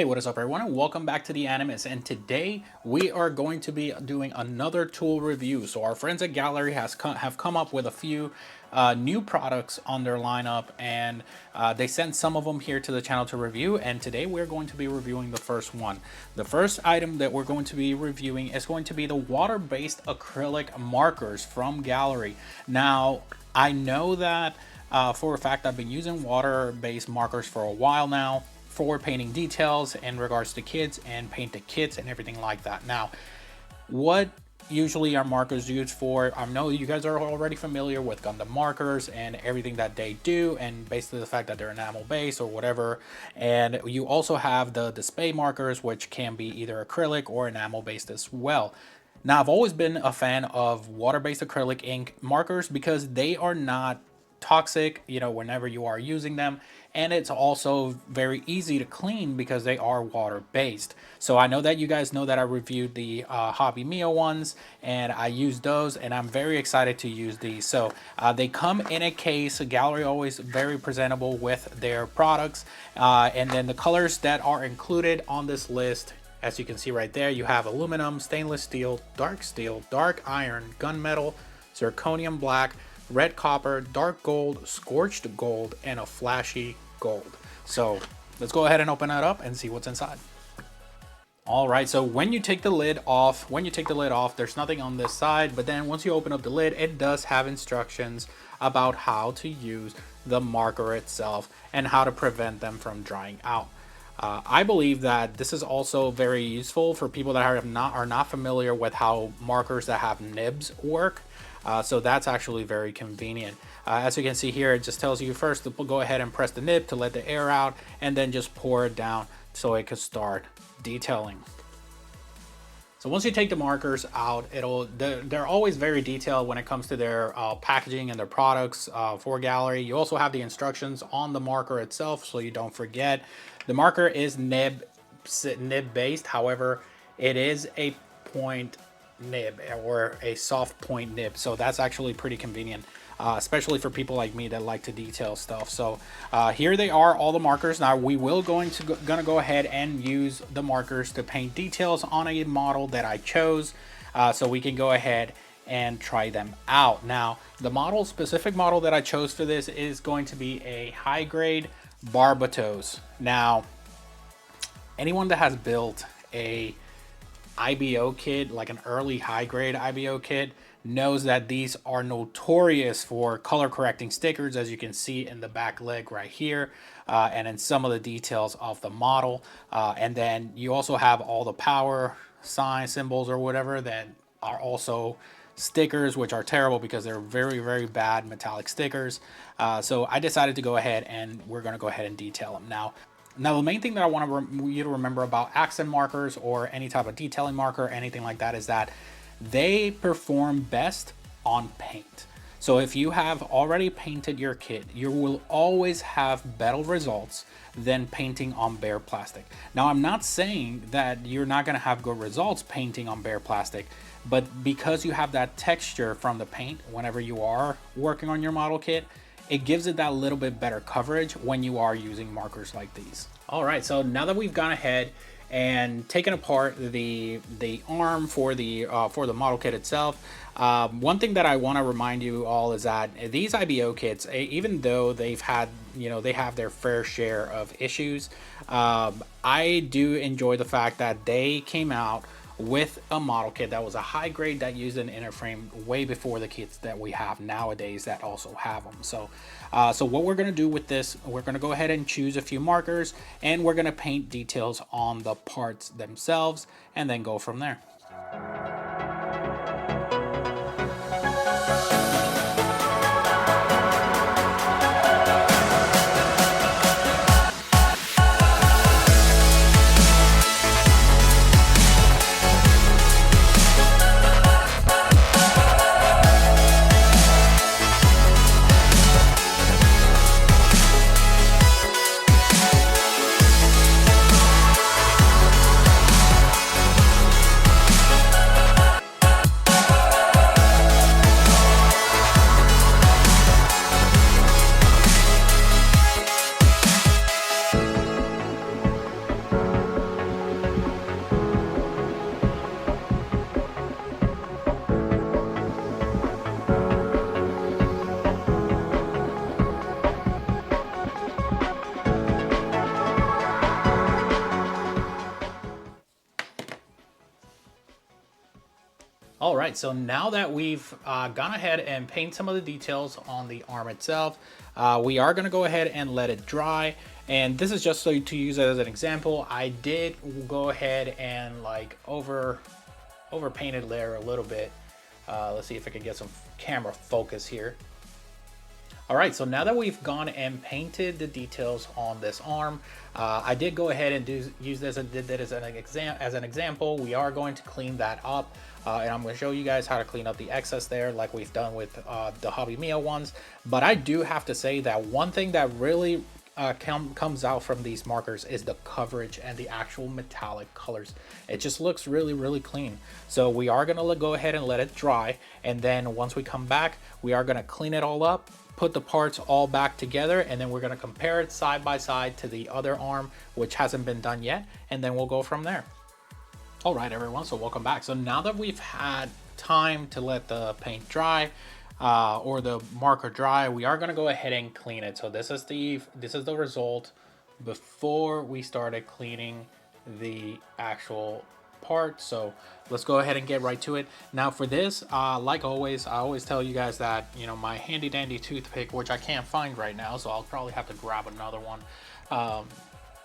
Hey, what is up everyone, and welcome back to the Animus, and today we are going to be doing another tool review. So our friends at Gaahleri have come up with a few new products on their lineup, and they sent some of them here to the channel to review, and today we're going to be reviewing the first one. The first item that we're going to be reviewing is going to be the water-based acrylic markers from Gaahleri. Now, I know that for a fact I've been using water-based markers for a while now, for painting details in regards to kids and paint the kits and everything like that. Now, what usually are markers used for? I know you guys are already familiar with Gundam markers and everything that they do, and basically the fact that they're enamel based or whatever. And you also have the DSPIAE markers, which can be either acrylic or enamel based as well. Now, I've always been a fan of water-based acrylic ink markers because they are not toxic, you know, whenever you are using them, and it's also very easy to clean because they are water based. So I know that you guys know that I reviewed the Hobby Mio ones, and I used those, and I'm very excited to use these. So they come in a case. Gaahleri always very presentable with their products, and then the colors that are included on this list, as you can see right there, you have aluminum, stainless steel, dark iron, gunmetal, zirconium black, red copper, dark gold, scorched gold, and a flashy gold. So let's go ahead and open that up and see what's inside. All right, so when you take the lid off, there's nothing on this side, but then once you open up the lid, it does have instructions about how to use the marker itself and how to prevent them from drying out. I believe that this is also very useful for people that are not familiar with how markers that have nibs work. So that's actually very convenient. As you can see here, it just tells you first to go ahead and press the nib to let the air out, and then just pour it down so it can start detailing. So once you take the markers out, they're always very detailed when it comes to their packaging and their products for Gaahleri. You also have the instructions on the marker itself, so you don't forget. The marker is nib based, however, it is a point nib or a soft point nib, so that's actually pretty convenient, especially for people like me that like to detail stuff. So here they are, all the markers. Now we will gonna go ahead and use the markers to paint details on a model that I chose, so we can go ahead and try them out. Now the specific model that I chose for this is going to be a high grade Barbatos. Now anyone that has built a IBO kit, like an early high grade IBO kit, knows that these are notorious for color correcting stickers, as you can see in the back leg right here, and in some of the details of the model. And then you also have all the power sign symbols or whatever that are also stickers, which are terrible because they're very, very bad metallic stickers. So I decided to go ahead and we're going to go ahead and detail them. Now the main thing that I want you to remember about accent markers or any type of detailing marker or anything like that is that they perform best on paint. So if you have already painted your kit, you will always have better results than painting on bare plastic. Now, I'm not saying that you're not going to have good results painting on bare plastic, but because you have that texture from the paint whenever you are working on your model kit, it gives it that little bit better coverage when you are using markers like these. All right, so now that we've gone ahead and taken apart the arm for the model kit itself, one thing that I want to remind you all is that these IBO kits, even though they have their fair share of issues, I do enjoy the fact that they came out with a model kit that was a high grade that used an inner frame way before the kits that we have nowadays that also have them. So what we're going to do with this, we're going to go ahead and choose a few markers, and we're going to paint details on the parts themselves and then go from there. right, so now that we've gone ahead and paint some of the details on the arm itself, we are going to go ahead and let it dry. And this is just so to use it as an example. I did go ahead and like over painted layer a little bit. Let's see if I can get some camera focus here. All right, so now that we've gone and painted the details on this arm, I did go ahead and use this and did that as an example. We are going to clean that up, and I'm going to show you guys how to clean up the excess there, like we've done with the Hobby Mio ones. But I do have to say that one thing that really comes out from these markers is the coverage and the actual metallic colors. It just looks really, really clean. So we are going to go ahead and let it dry, and then once we come back, we are going to clean it all up, put the parts all back together, and then we're going to compare it side by side to the other arm, which hasn't been done yet, and then we'll go from there. All right, everyone, so welcome back. So now that we've had time to let the paint dry, or the marker dry, we are going to go ahead and clean it. So this is the result before we started cleaning the actual part. So let's go ahead and get right to it. Now for this, like always, I always tell you guys that, you know, my handy dandy toothpick, which I can't find right now, so I'll probably have to grab another one.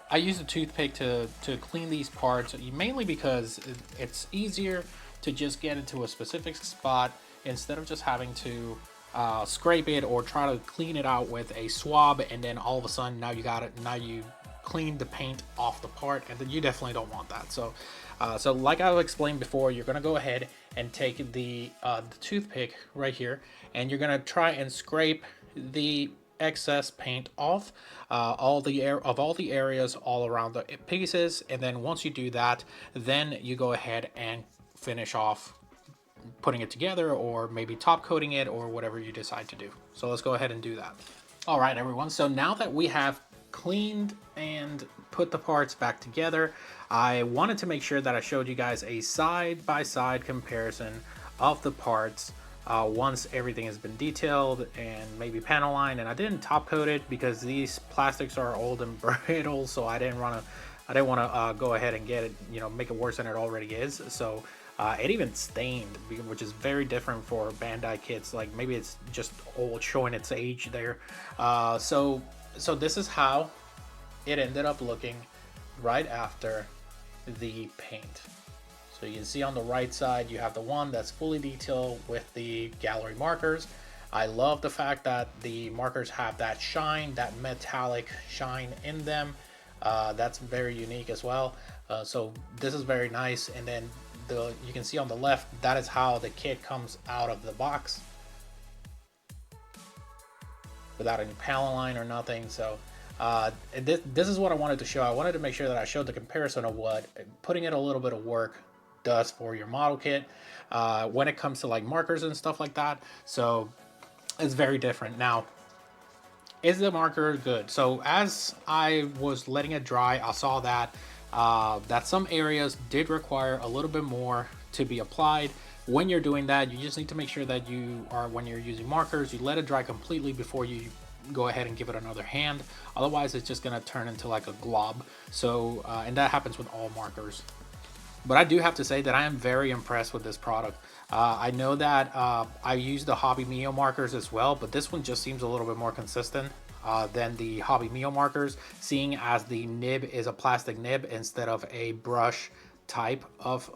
I use a toothpick to clean these parts, mainly because it's easier to just get into a specific spot instead of just having to scrape it or try to clean it out with a swab, and then all of a sudden now you clean the paint off the part, and then you definitely don't want that. So so like I've explained before, you're going to go ahead and take the toothpick right here, and you're going to try and scrape the excess paint off all the areas all around the pieces. And then once you do that, then you go ahead and finish off putting it together, or maybe top coating it, or whatever you decide to do. So let's go ahead and do that. All right, everyone, so now that we have cleaned and put the parts back together, I wanted to make sure that I showed you guys a side-by-side comparison of the parts once everything has been detailed and maybe panel lined. And I didn't top coat it because these plastics are old and brittle, so I didn't want to go ahead and get it, you know, make it worse than it already is. So it even stained, which is very different for Bandai kits. Like maybe it's just old, showing its age there. So this is how it ended up looking right after the paint. So you can see on the right side, you have the one that's fully detailed with the Gaahleri markers. I love the fact that the markers have that shine, that metallic shine in them. That's very unique as well. So this is very nice. And then you can see on the left, that is how the kit comes out of the box without any panel line or nothing. So this is what I wanted to show. I wanted to make sure that I showed the comparison of what putting in a little bit of work does for your model kit when it comes to like markers and stuff like that. So it's very different. Now, is the marker good? So as I was letting it dry, I saw that that some areas did require a little bit more to be applied. When you're doing that, you just need to make sure that when you're using markers, you let it dry completely before you go ahead and give it another hand. Otherwise, it's just going to turn into like a glob. So and that happens with all markers. But I do have to say that I am very impressed with this product. I know that I use the Hobby Mio markers as well, but this one just seems a little bit more consistent than the Hobby Mio markers, seeing as the nib is a plastic nib instead of a brush type of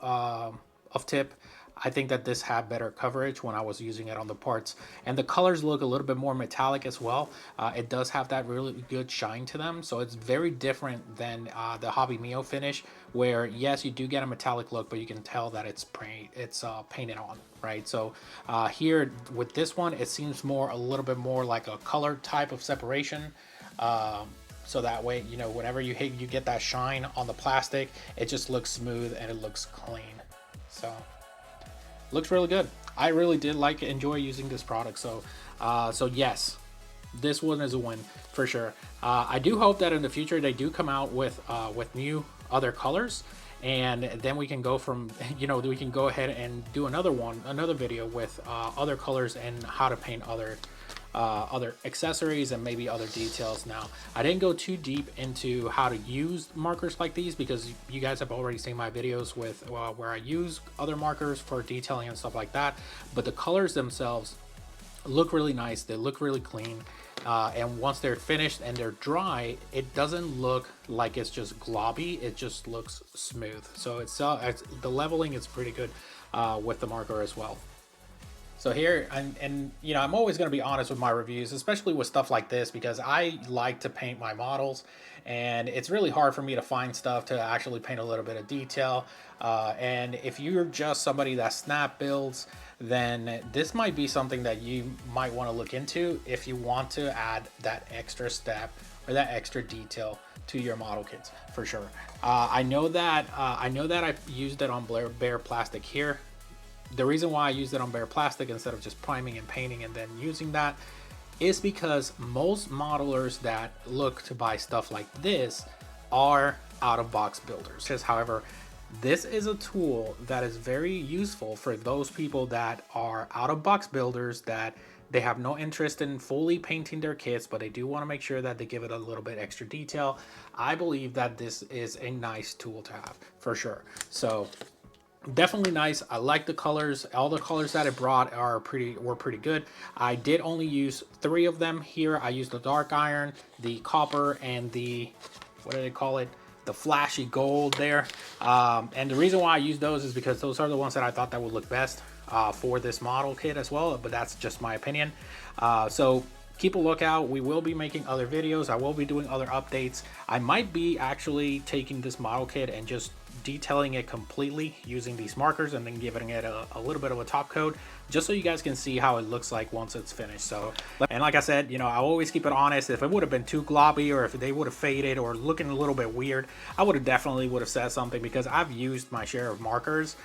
tip. I think that this had better coverage when I was using it on the parts, and the colors look a little bit more metallic as well. It does have that really good shine to them, so it's very different than the Hobby Mio finish, where yes, you do get a metallic look, but you can tell that it's painted on, right? So here with this one, it seems a little bit more like a color type of separation. So that way, you know, whenever you get that shine on the plastic, it just looks smooth and it looks clean. So looks really good. I really did enjoy using this product. So so yes, this one is a win for sure. I do hope that in the future they do come out with new other colors, and then we can go from, you know, we can go ahead and do another video with other colors and how to paint other accessories and maybe other details. Now, I didn't go too deep into how to use markers like these because you guys have already seen my videos with where I use other markers for detailing and stuff like that. But the colors themselves look really nice. They look really clean. And once they're finished and they're dry, it doesn't look like it's just globby. It just looks smooth. So it's the leveling is pretty good with the marker as well. So here, and you know, I'm always going to be honest with my reviews, especially with stuff like this, because I like to paint my models, and it's really hard for me to find stuff to actually paint a little bit of detail. And if you're just somebody that snap builds, then this might be something that you might want to look into if you want to add that extra step or that extra detail to your model kits, for sure. I know that I used it on bare plastic here. The reason why I used it on bare plastic instead of just priming and painting and then using that is because most modelers that look to buy stuff like this are out-of-box builders. However, this is a tool that is very useful for those people that are out-of-box builders, that they have no interest in fully painting their kits, but they do want to make sure that they give it a little bit extra detail. I believe that this is a nice tool to have, for sure. So definitely nice. I like the colors. All the colors that it brought were pretty good. I did only use 3 of them here. I used the dark iron, the copper, and the, what do they call it, the flashy gold there. And the reason why I used those is because those are the ones that I thought that would look best for this model kit as well, but that's just my opinion. So keep a lookout. We will be making other videos. I will be doing other updates. I might be actually taking this model kit and just detailing it completely using these markers and then giving it a little bit of a top coat, just so you guys can see how it looks like once it's finished. So, and like I said, you know, I always keep it honest. If it would have been too globby, or if they would have faded or looking a little bit weird, I would have definitely said something, because I've used my share of markers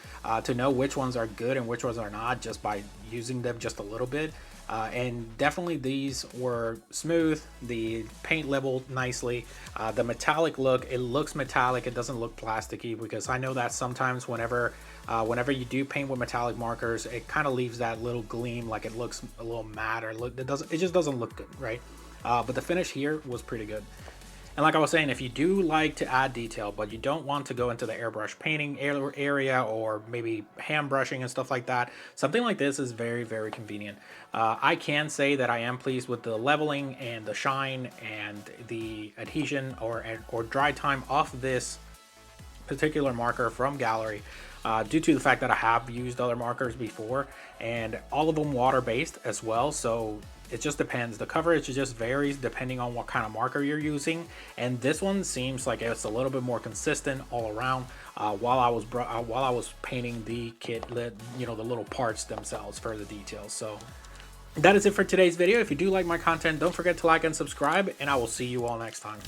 to know which ones are good and which ones are not, just by using them just a little bit. And definitely these were smooth. The paint leveled nicely. The metallic look, it looks metallic. It doesn't look plasticky, because I know that sometimes whenever you do paint with metallic markers, it kind of leaves that little gleam, like it looks a little matte, or it just doesn't look good, right? But the finish here was pretty good. And like I was saying, if you do like to add detail, but you don't want to go into the airbrush painting area, or maybe hand brushing and stuff like that, something like this is very, very convenient. I can say that I am pleased with the leveling and the shine and the adhesion or dry time of this particular marker from Gaahleri, due to the fact that I have used other markers before, and all of them water-based as well. So it just depends. The coverage just varies depending on what kind of marker you're using, and this one seems like it's a little bit more consistent all around. While I was painting the kit, you know, the little parts themselves for the details. So that is it for today's video. If you do like my content, don't forget to like and subscribe, and I will see you all next time.